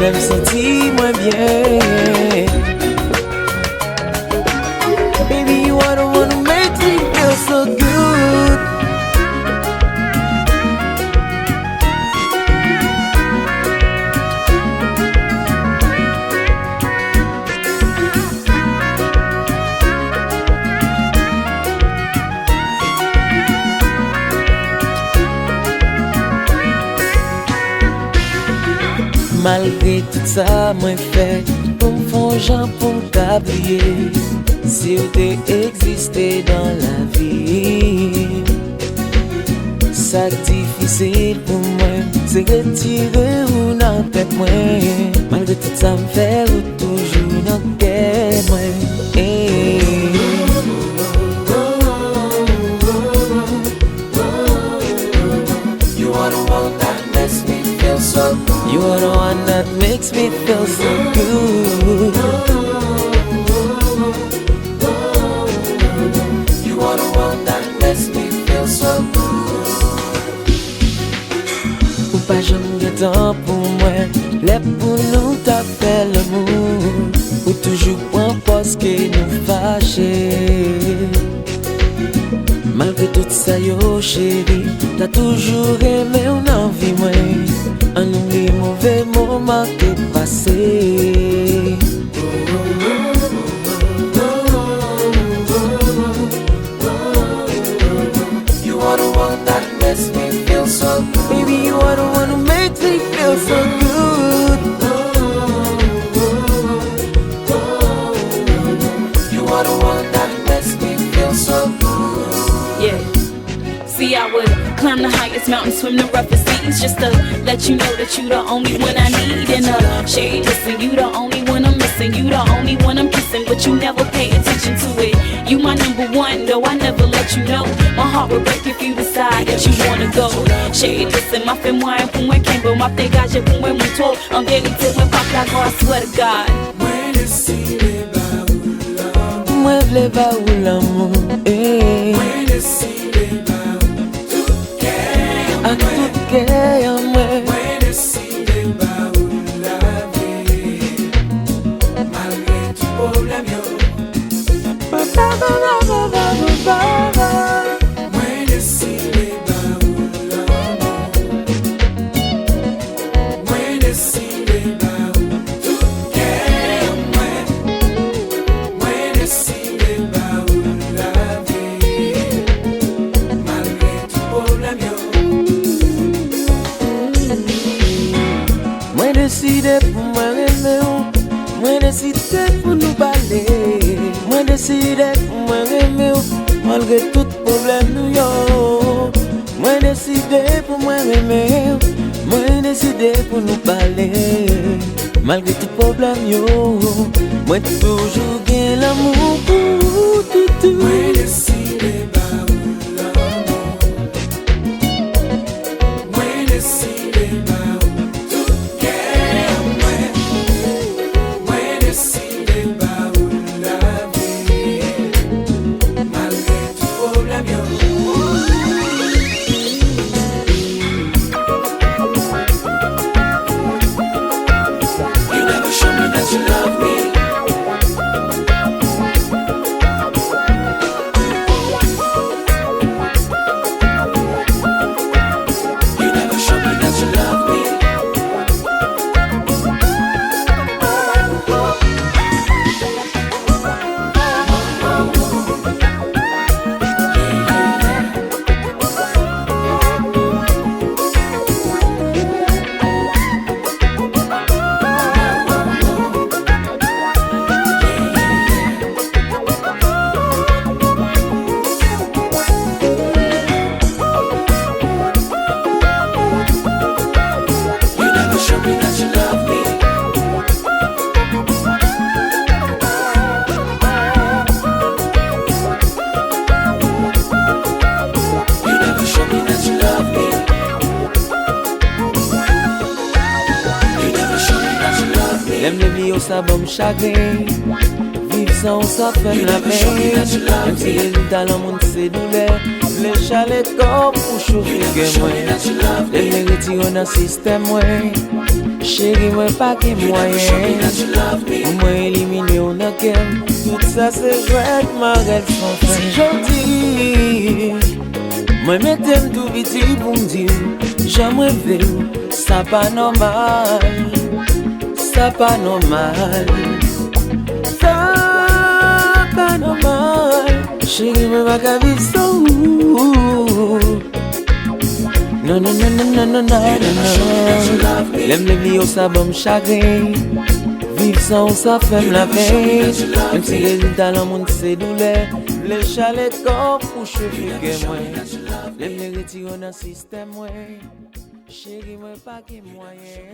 fais me sentir moins bien. Baby, you are the one who makes me feel so good. Malgré tout ça, moi fait pour me faire pour me cabrier. Si tu existé dans la vie, ça difficile pour moi, c'est retirer ou non tête moi. Malgré tout ça, me fait toujours dans tête moi. You are the one that makes me feel so good. You are the one that makes me feel so good. You are the one that makes me feel so good. Ou pas jamais de temps pour moi, les pour nous t'appelle l'amour. Ou toujours un poste que nous fâcher. Malgré tout ça yo chérie, t'as toujours aimé une envie moi. Un oubli mauvais moment t'est passé. You are the one that makes me feel so good. Baby, you are the one who makes me feel so good. You are the one that makes me feel so good. Yeah. See, I would climb the highest mountain, swim the roughest seas, just to let you know that you the only one I need. And shade, listen, you the only one I'm missing. You the only one I'm kissing, but you never pay attention to it. You my number one, though I never let you know. My heart will break if you decide that you wanna go. Shade, listen, ma fait moi pour moi Kimbo, ma fait gage pour moi mon tour. En vérité, moi pas la gloire, I swear to God. Moi vle ba ou l'amour, eh. A tout cœur, moi. Malgré tout problème, yo. Décidé pour moi aimer, moi décidé pour nous parler, moi décidé pour moi aimer, malgré tout problème nous yo. Moi décidé pour moi aimer, moi décidé pour nous parler, malgré tout problème yo. Moi toujours gain l'amour pour tout. Moi décidé par l'amour, moi décidé par L'aime les vies au sabon chagrin. Vivre sans ça fait la peine. Même si les résultats dans le monde c'est douleur. Les chalets corps pour chauffer que moi. Les retirer dans le système moi. Chérie, moi pas que moyen. Moi éliminer on a qu'aime. Tout ça c'est vrai, Marelle sans fin. Gentil. Moi m'aime tout petit pour me dire. J'aimerais vivre, ça pas normal. Ça pas normal. Ça pas normal. Chérie, moi pas qu'à vivre sans vous. Non, non, non, non, non, non, non, non. L'aime les vies au sabon chagrin. Vivre sans ça fait la peine. Même si les résultats dans le monde c'est douleur. Les chalets corps pour cheveux que moi. L'aime les retirer dans le système, moi. Chérie, moi pas que moyen.